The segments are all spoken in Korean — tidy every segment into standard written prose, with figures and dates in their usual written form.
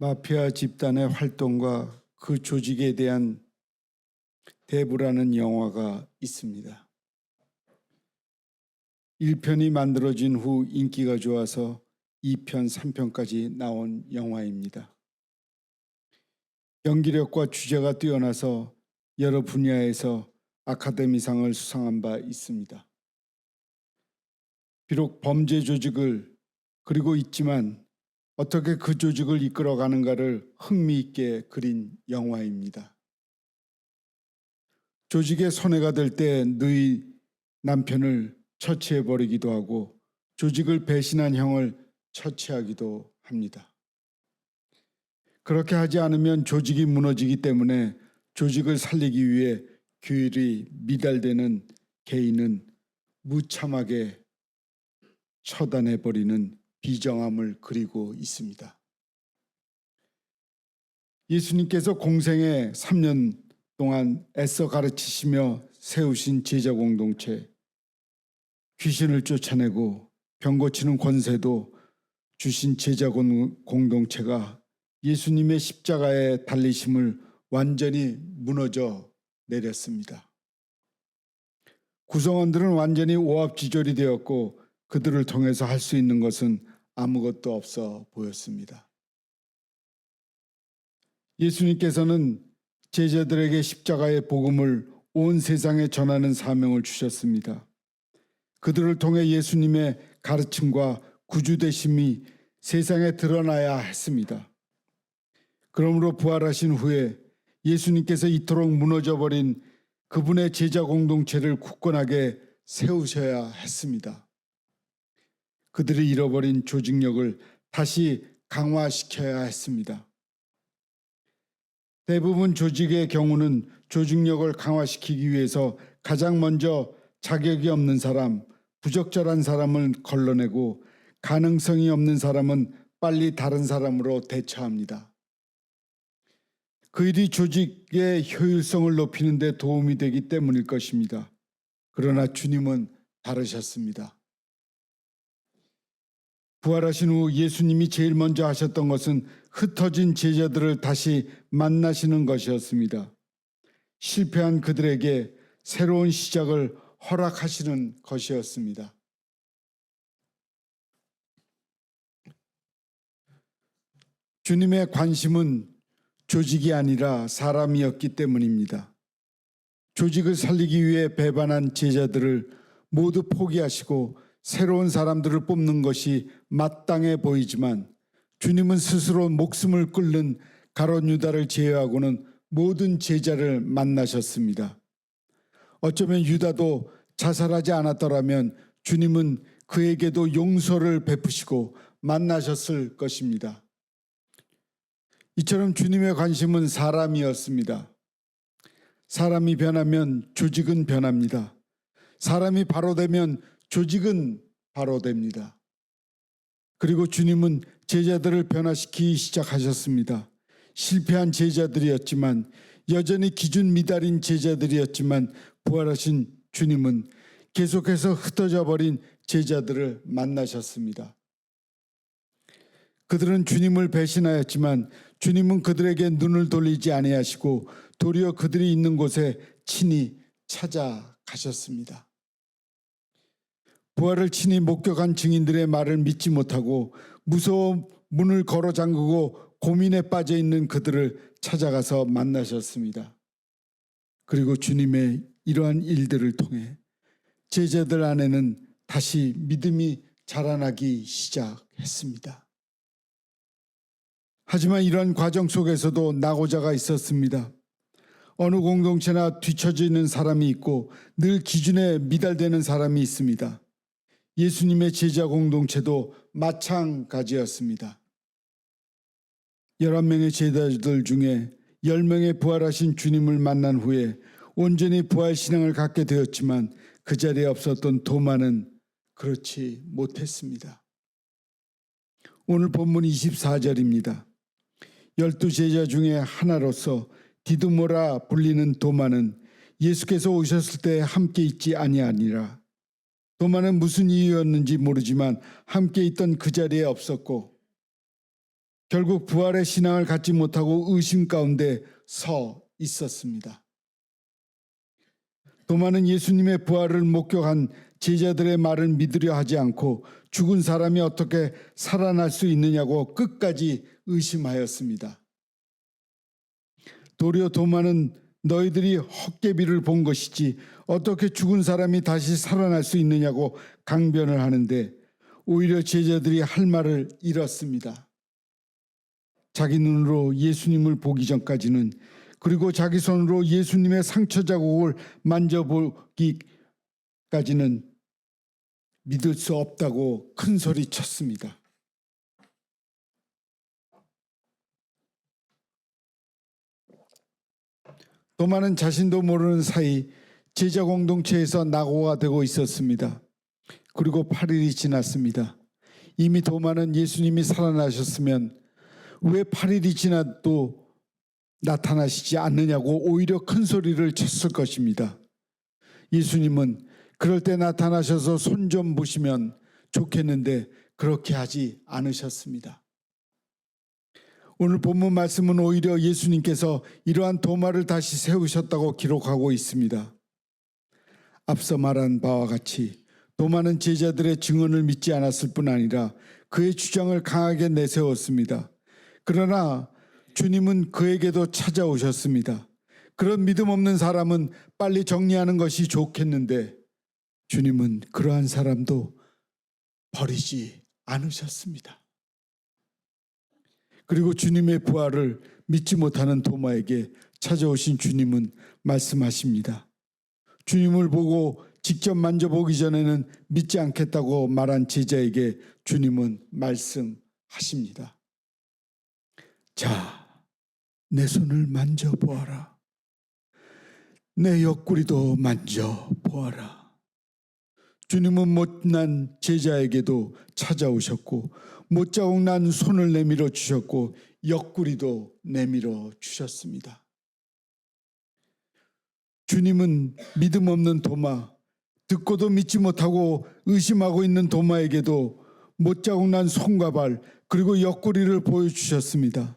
마피아 집단의 활동과 그 조직에 대한 대부라는 영화가 있습니다. 1편이 만들어진 후 인기가 좋아서 2편, 3편까지 나온 영화입니다. 연기력과 주제가 뛰어나서 여러 분야에서 아카데미상을 수상한 바 있습니다. 비록 범죄 조직을 그리고 있지만 어떻게 그 조직을 이끌어가는가를 흥미있게 그린 영화입니다. 조직의 손해가 될 때 너희 남편을 처치해버리기도 하고 조직을 배신한 형을 처치하기도 합니다. 그렇게 하지 않으면 조직이 무너지기 때문에 조직을 살리기 위해 규율이 미달되는 개인은 무참하게 처단해버리는 비정함을 그리고 있습니다. 예수님께서 공생애 3년 동안 애써 가르치시며 세우신 제자 공동체, 귀신을 쫓아내고 병 고치는 권세도 주신 제자 공동체가 예수님의 십자가에 달리심을 완전히 무너져 내렸습니다. 구성원들은 완전히 오합지졸이 되었고 그들을 통해서 할 수 있는 것은 아무것도 없어 보였습니다. 예수님께서는 제자들에게 십자가의 복음을 온 세상에 전하는 사명을 주셨습니다. 그들을 통해 예수님의 가르침과 구주되심이 세상에 드러나야 했습니다. 그러므로 부활하신 후에 예수님께서 이토록 무너져버린 그분의 제자 공동체를 굳건하게 세우셔야 했습니다. 그들이 잃어버린 조직력을 다시 강화시켜야 했습니다. 대부분 조직의 경우는 조직력을 강화시키기 위해서 가장 먼저 자격이 없는 사람, 부적절한 사람을 걸러내고 가능성이 없는 사람은 빨리 다른 사람으로 대처합니다. 그 일이 조직의 효율성을 높이는 데 도움이 되기 때문일 것입니다. 그러나 주님은 다르셨습니다. 부활하신 후 예수님이 제일 먼저 하셨던 것은 흩어진 제자들을 다시 만나시는 것이었습니다. 실패한 그들에게 새로운 시작을 허락하시는 것이었습니다. 주님의 관심은 조직이 아니라 사람이었기 때문입니다. 조직을 살리기 위해 배반한 제자들을 모두 포기하시고 새로운 사람들을 뽑는 것이 마땅해 보이지만 주님은 스스로 목숨을 끊는 가룟 유다를 제외하고는 모든 제자를 만나셨습니다. 어쩌면 유다도 자살하지 않았더라면 주님은 그에게도 용서를 베푸시고 만나셨을 것입니다. 이처럼 주님의 관심은 사람이었습니다. 사람이 변하면 조직은 변합니다. 사람이 바로 되면 조직은 바로 됩니다. 그리고 주님은 제자들을 변화시키기 시작하셨습니다. 실패한 제자들이었지만 여전히 기준 미달인 제자들이었지만 부활하신 주님은 계속해서 흩어져 버린 제자들을 만나셨습니다. 그들은 주님을 배신하였지만 주님은 그들에게 눈을 돌리지 아니하시고 도리어 그들이 있는 곳에 친히 찾아가셨습니다. 부활을 친히 목격한 증인들의 말을 믿지 못하고 무서워 문을 걸어 잠그고 고민에 빠져 있는 그들을 찾아가서 만나셨습니다. 그리고 주님의 이러한 일들을 통해 제자들 안에는 다시 믿음이 자라나기 시작했습니다. 하지만 이러한 과정 속에서도 낙오자가 있었습니다. 어느 공동체나 뒤처져 있는 사람이 있고 늘 기준에 미달되는 사람이 있습니다. 예수님의 제자 공동체도 마찬가지였습니다. 11명의 제자들 중에 10명의 부활하신 주님을 만난 후에 온전히 부활신앙을 갖게 되었지만 그 자리에 없었던 도마는 그렇지 못했습니다. 오늘 본문 24절입니다. 12제자 중에 하나로서 디두모라 불리는 도마는 예수께서 오셨을 때 함께 있지 아니하니라. 도마는 무슨 이유였는지 모르지만 함께 있던 그 자리에 없었고 결국 부활의 신앙을 갖지 못하고 의심 가운데 서 있었습니다. 도마는 예수님의 부활을 목격한 제자들의 말을 믿으려 하지 않고 죽은 사람이 어떻게 살아날 수 있느냐고 끝까지 의심하였습니다. 도리어 도마는 너희들이 헛개비를 본 것이지 어떻게 죽은 사람이 다시 살아날 수 있느냐고 강변을 하는데 오히려 제자들이 할 말을 잃었습니다. 자기 눈으로 예수님을 보기 전까지는, 그리고 자기 손으로 예수님의 상처 자국을 만져보기까지는 믿을 수 없다고 큰 소리 쳤습니다. 도마는 자신도 모르는 사이 제자 공동체에서 낙오가 되고 있었습니다. 그리고 8일이 지났습니다. 이미 도마는 예수님이 살아나셨으면 왜 8일이 지나도 나타나시지 않느냐고 오히려 큰 소리를 쳤을 것입니다. 예수님은 그럴 때 나타나셔서 손 좀 보시면 좋겠는데 그렇게 하지 않으셨습니다. 오늘 본문 말씀은 오히려 예수님께서 이러한 도마를 다시 세우셨다고 기록하고 있습니다. 앞서 말한 바와 같이 도마는 제자들의 증언을 믿지 않았을 뿐 아니라 그의 주장을 강하게 내세웠습니다. 그러나 주님은 그에게도 찾아오셨습니다. 그런 믿음 없는 사람은 빨리 정리하는 것이 좋겠는데 주님은 그러한 사람도 버리지 않으셨습니다. 그리고 주님의 부활을 믿지 못하는 도마에게 찾아오신 주님은 말씀하십니다. 주님을 보고 직접 만져보기 전에는 믿지 않겠다고 말한 제자에게 주님은 말씀하십니다. 자, 내 손을 만져보아라. 내 옆구리도 만져보아라. 주님은 못난 제자에게도 찾아오셨고 못자국 난 손을 내밀어 주셨고 옆구리도 내밀어 주셨습니다. 주님은 믿음 없는 도마, 듣고도 믿지 못하고 의심하고 있는 도마에게도 못자국 난 손과 발 그리고 옆구리를 보여주셨습니다.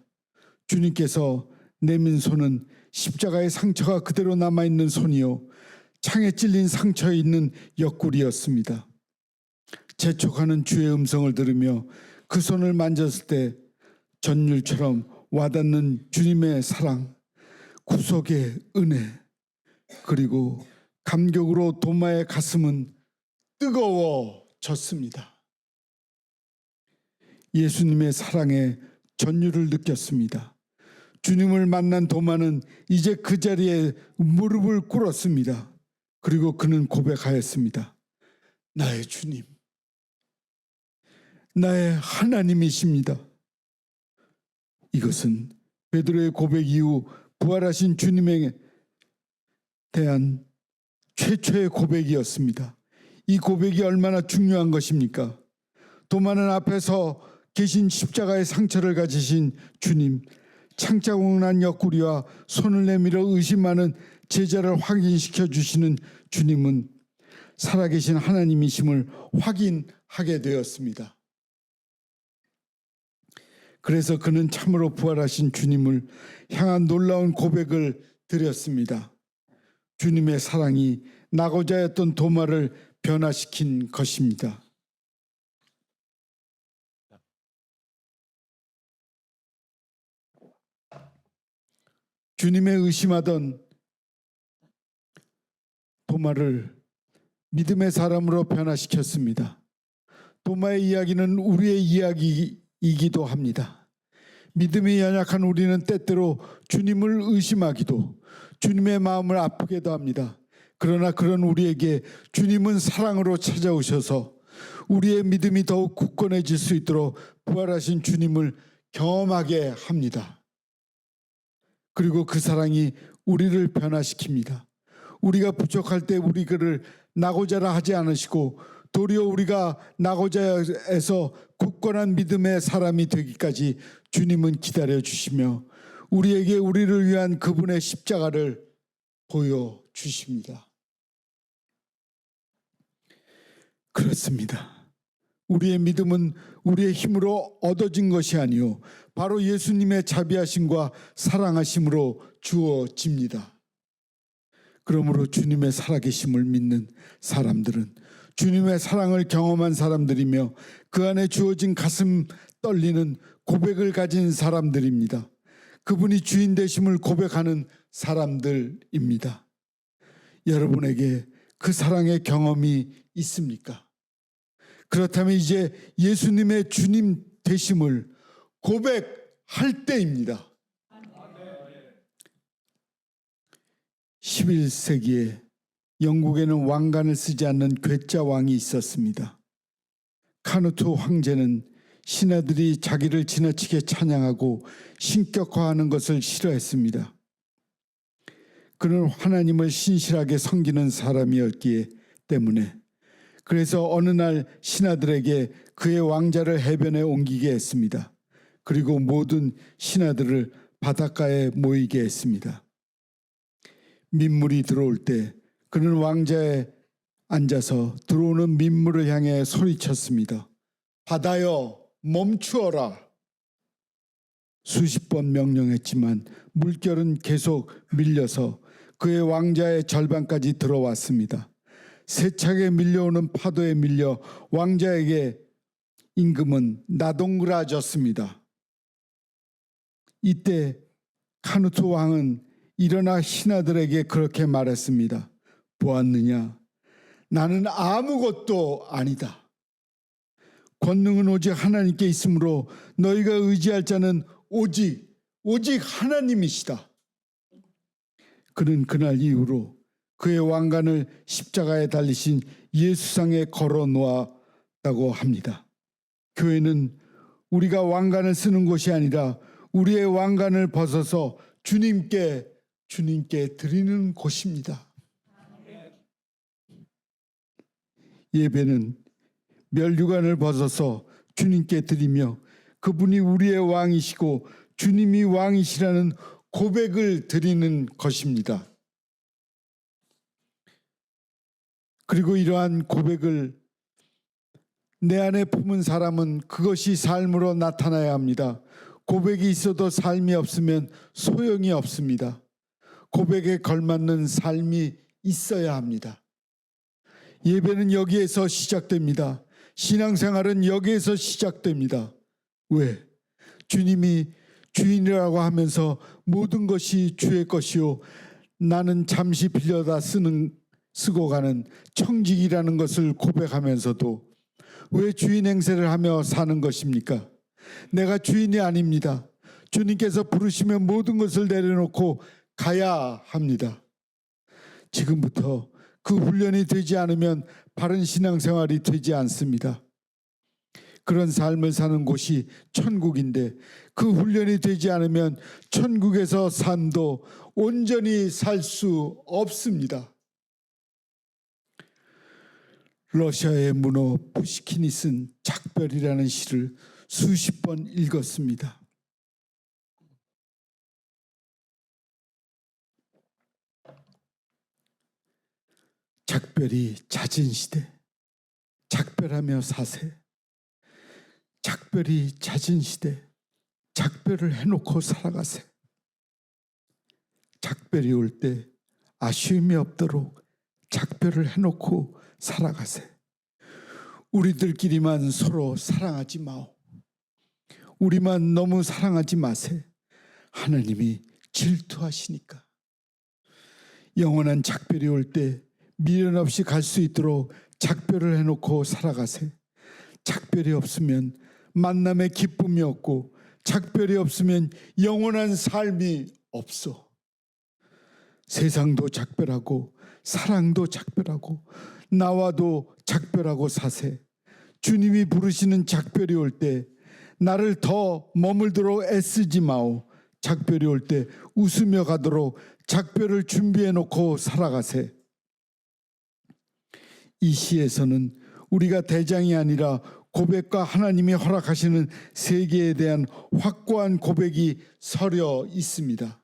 주님께서 내민 손은 십자가의 상처가 그대로 남아있는 손이요 창에 찔린 상처에 있는 옆구리였습니다. 재촉하는 주의 음성을 들으며 그 손을 만졌을 때 전율처럼 와닿는 주님의 사랑, 구속의 은혜, 그리고 감격으로 도마의 가슴은 뜨거워졌습니다. 예수님의 사랑에 전율을 느꼈습니다. 주님을 만난 도마는 이제 그 자리에 무릎을 꿇었습니다. 그리고 그는 고백하였습니다. 나의 주님, 나의 하나님이십니다. 이것은 베드로의 고백 이후 부활하신 주님에 대한 최초의 고백이었습니다. 이 고백이 얼마나 중요한 것입니까? 도마는 앞에서 계신 십자가의 상처를 가지신 주님, 창자국 난 옆구리와 손을 내밀어 의심하는 제자를 확인시켜 주시는 주님은 살아계신 하나님이심을 확인하게 되었습니다. 그래서 그는 참으로 부활하신 주님을 향한 놀라운 고백을 드렸습니다. 주님의 사랑이 낙오자였던 도마를 변화시킨 것입니다. 주님의 의심하던 도마를 믿음의 사람으로 변화시켰습니다. 도마의 이야기는 우리의 이야기이기도 합니다. 믿음이 연약한 우리는 때때로 주님을 의심하기도, 주님의 마음을 아프게도 합니다. 그러나 그런 우리에게 주님은 사랑으로 찾아오셔서 우리의 믿음이 더욱 굳건해질 수 있도록 부활하신 주님을 경험하게 합니다. 그리고 그 사랑이 우리를 변화시킵니다. 우리가 부족할 때 우리를 낙오자라 하지 않으시고 도리어 우리가 낙오자에서 굳건한 믿음의 사람이 되기까지 주님은 기다려주시며 우리에게 우리를 위한 그분의 십자가를 보여주십니다. 그렇습니다. 우리의 믿음은 우리의 힘으로 얻어진 것이 아니요 바로 예수님의 자비하심과 사랑하심으로 주어집니다. 그러므로 주님의 살아계심을 믿는 사람들은 주님의 사랑을 경험한 사람들이며 그 안에 주어진 가슴 떨리는 고백을 가진 사람들입니다. 그분이 주인 되심을 고백하는 사람들입니다. 여러분에게 그 사랑의 경험이 있습니까? 그렇다면 이제 예수님의 주님 되심을 고백할 때입니다. 11세기에 영국에는 왕관을 쓰지 않는 괴짜 왕이 있었습니다. 카누트 황제는 신하들이 자기를 지나치게 찬양하고 신격화하는 것을 싫어했습니다. 그는 하나님을 신실하게 섬기는 사람이었기 때문에 그래서 어느 날 신하들에게 그의 왕자를 해변에 옮기게 했습니다. 그리고 모든 신하들을 바닷가에 모이게 했습니다. 민물이 들어올 때 그는 왕자에 앉아서 들어오는 민물을 향해 소리쳤습니다. 바다여 멈추어라. 수십 번 명령했지만 물결은 계속 밀려서 그의 왕자의 절반까지 들어왔습니다. 세차게 밀려오는 파도에 밀려 왕자에게 임금은 나동그라졌습니다. 이때 카누트 왕은 일어나 신하들에게 그렇게 말했습니다. 보았느냐? 나는 아무것도 아니다. 권능은 오직 하나님께 있으므로 너희가 의지할 자는 오직 하나님이시다. 그는 그날 이후로 그의 왕관을 십자가에 달리신 예수상에 걸어 놓았다고 합니다. 교회는 우리가 왕관을 쓰는 곳이 아니라 우리의 왕관을 벗어서 주님께 드리는 곳입니다. 예배는 면류관을 벗어서 주님께 드리며 그분이 우리의 왕이시고 주님이 왕이시라는 고백을 드리는 것입니다. 그리고 이러한 고백을 내 안에 품은 사람은 그것이 삶으로 나타나야 합니다. 고백이 있어도 삶이 없으면 소용이 없습니다. 고백에 걸맞는 삶이 있어야 합니다. 예배는 여기에서 시작됩니다. 신앙생활은 여기에서 시작됩니다. 왜? 주님이 주인이라고 하면서 모든 것이 주의 것이요 나는 잠시 빌려다 쓰고 가는 청직이라는 것을 고백하면서도 왜 주인 행세를 하며 사는 것입니까? 내가 주인이 아닙니다. 주님께서 부르시면 모든 것을 내려놓고 가야 합니다. 지금부터 그 훈련이 되지 않으면 바른 신앙생활이 되지 않습니다. 그런 삶을 사는 곳이 천국인데 그 훈련이 되지 않으면 천국에서 삶도 온전히 살 수 없습니다. 러시아의 문호 푸시킨이 쓴 작별이라는 시를 수십 번 읽었습니다. 작별이 잦은 시대, 작별하며 사세. 작별이 잦은 시대, 작별을 해놓고 살아가세. 작별이 올 때 아쉬움이 없도록 작별을 해놓고 살아가세. 우리들끼리만 서로 사랑하지 마오. 우리만 너무 사랑하지 마세. 하나님이 질투하시니까. 영원한 작별이 올 때 미련 없이 갈 수 있도록 작별을 해놓고 살아가세. 작별이 없으면 만남의 기쁨이 없고 작별이 없으면 영원한 삶이 없어. 세상도 작별하고 사랑도 작별하고 나와도 작별하고 사세. 주님이 부르시는 작별이 올 때 나를 더 머물도록 애쓰지 마오. 작별이 올 때 웃으며 가도록 작별을 준비해 놓고 살아가세. 이 시에서는 우리가 대장이 아니라 고백과 하나님이 허락하시는 세계에 대한 확고한 고백이 서려 있습니다.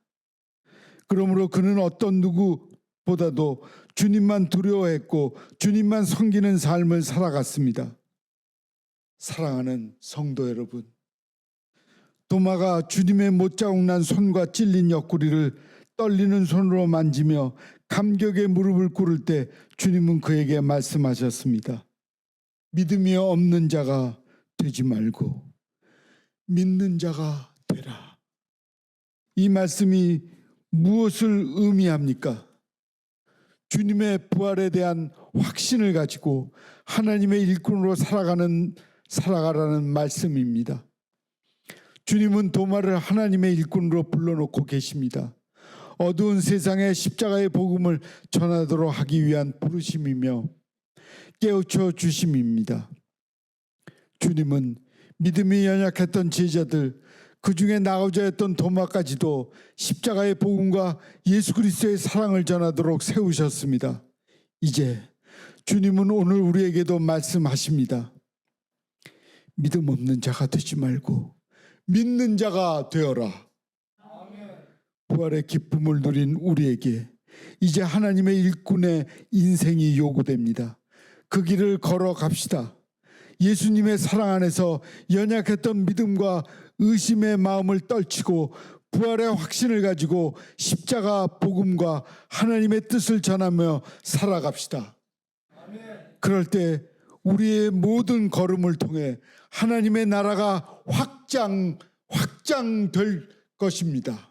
그러므로 그는 어떤 누구보다도 주님만 두려워했고 주님만 섬기는 삶을 살아갔습니다. 사랑하는 성도 여러분, 도마가 주님의 못자국난 손과 찔린 옆구리를 떨리는 손으로 만지며 감격의 무릎을 꿇을 때 주님은 그에게 말씀하셨습니다. 믿음이 없는 자가 되지 말고 믿는 자가 되라. 이 말씀이 무엇을 의미합니까? 주님의 부활에 대한 확신을 가지고 하나님의 일꾼으로 살아가라는 말씀입니다. 주님은 도마를 하나님의 일꾼으로 불러놓고 계십니다. 어두운 세상에 십자가의 복음을 전하도록 하기 위한 부르심이며 깨우쳐 주심입니다. 주님은 믿음이 연약했던 제자들, 그 중에 나오자 했던 도마까지도 십자가의 복음과 예수 그리스도의 사랑을 전하도록 세우셨습니다. 이제 주님은 오늘 우리에게도 말씀하십니다. 믿음 없는 자가 되지 말고 믿는 자가 되어라. 부활의 기쁨을 누린 우리에게 이제 하나님의 일꾼의 인생이 요구됩니다. 그 길을 걸어갑시다. 예수님의 사랑 안에서 연약했던 믿음과 의심의 마음을 떨치고 부활의 확신을 가지고 십자가 복음과 하나님의 뜻을 전하며 살아갑시다. 그럴 때 우리의 모든 걸음을 통해 하나님의 나라가 확장될 것입니다.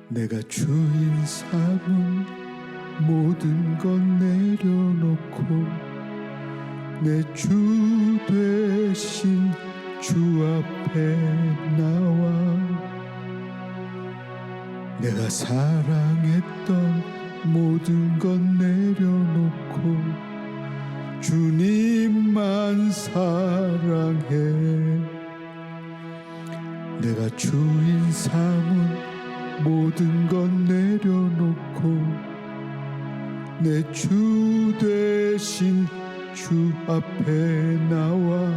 내가 주인 삼은 모든 것 내려놓고 내 주 되신 주 앞에 나와 내가 사랑했던 모든 것 내려놓고 주님만 사랑해. 내가 주인 삼은 모든 것 내려놓고 내 주 되신 주 앞에 나와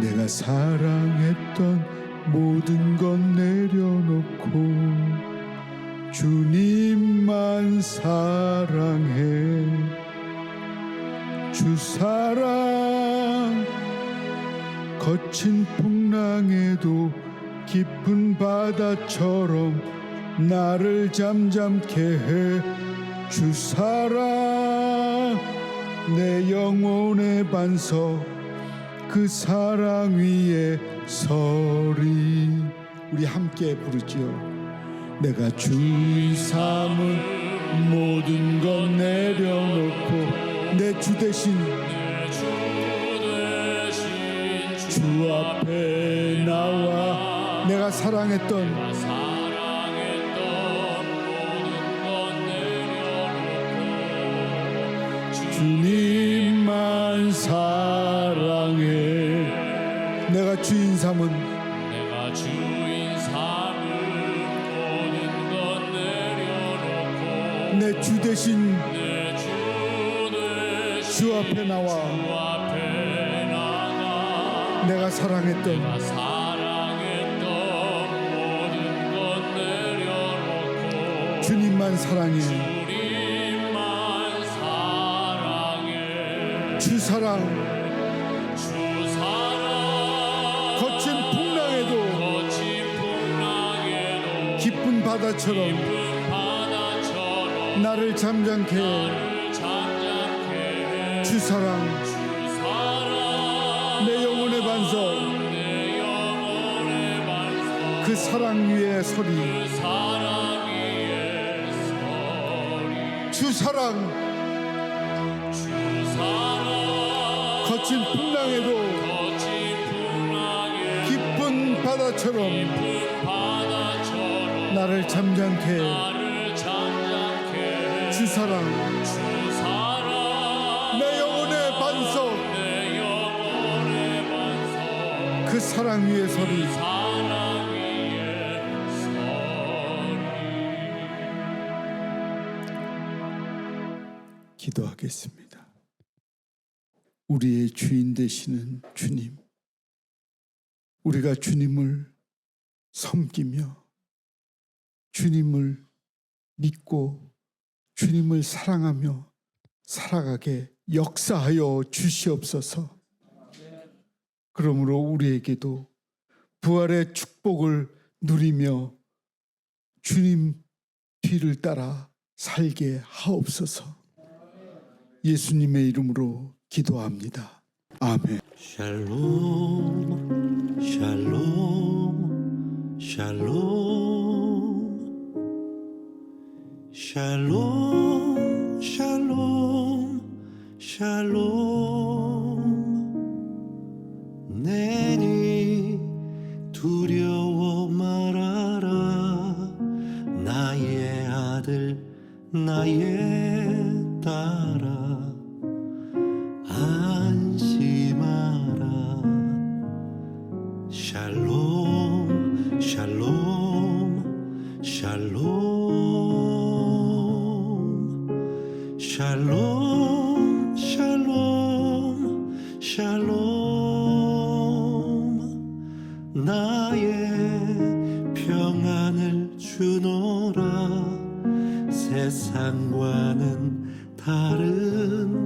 내가 사랑했던 모든 것 내려놓고 주님만 사랑해. 주 사랑 거친 풍랑에도 깊은 바다처럼 나를 잠잠케 해. 주 사랑 내 영혼의 반석 그 사랑 위에 서리. 우리 함께 부르지요. 내가 주인 삼은 모든 것 내려놓고 내 주 대신 주 앞에 나와 내가 사랑했던 주님만 사랑해. 내가 주인 삼은 모든 것 내려놓고 내 주 대신 주 앞에 나와 내가 사랑했던 주님만 사랑해. 주 사랑 거친 풍랑에도 깊은 바다처럼 나를 잠잠케 해. 주 사랑 내 영혼의 반석 그 사랑 위에 서리. 주 사랑 거친 풍랑에도 깊은 바다처럼 나를 잠잠케 해. 주 사랑 내 영혼의 반석 그 사랑 위에 서리. 기도하겠습니다. 우리의 주인 되시는 주님, 우리가 주님을 섬기며 주님을 믿고 주님을 사랑하며 살아가게 역사하여 주시옵소서. 그러므로 우리에게도 부활의 축복을 누리며 주님 뒤를 따라 살게 하옵소서. 예수님의 이름으로 기도합니다. 아멘. 샬롬 샬롬 샬롬 샬롬 샬롬 샬롬 내니 두려워 말아라 나의 아들 나의 딸아 안심하라 샬롬 샬롬 샬롬 샬롬 샬롬 샬롬 나의 평안을 주노라 세상과는 다른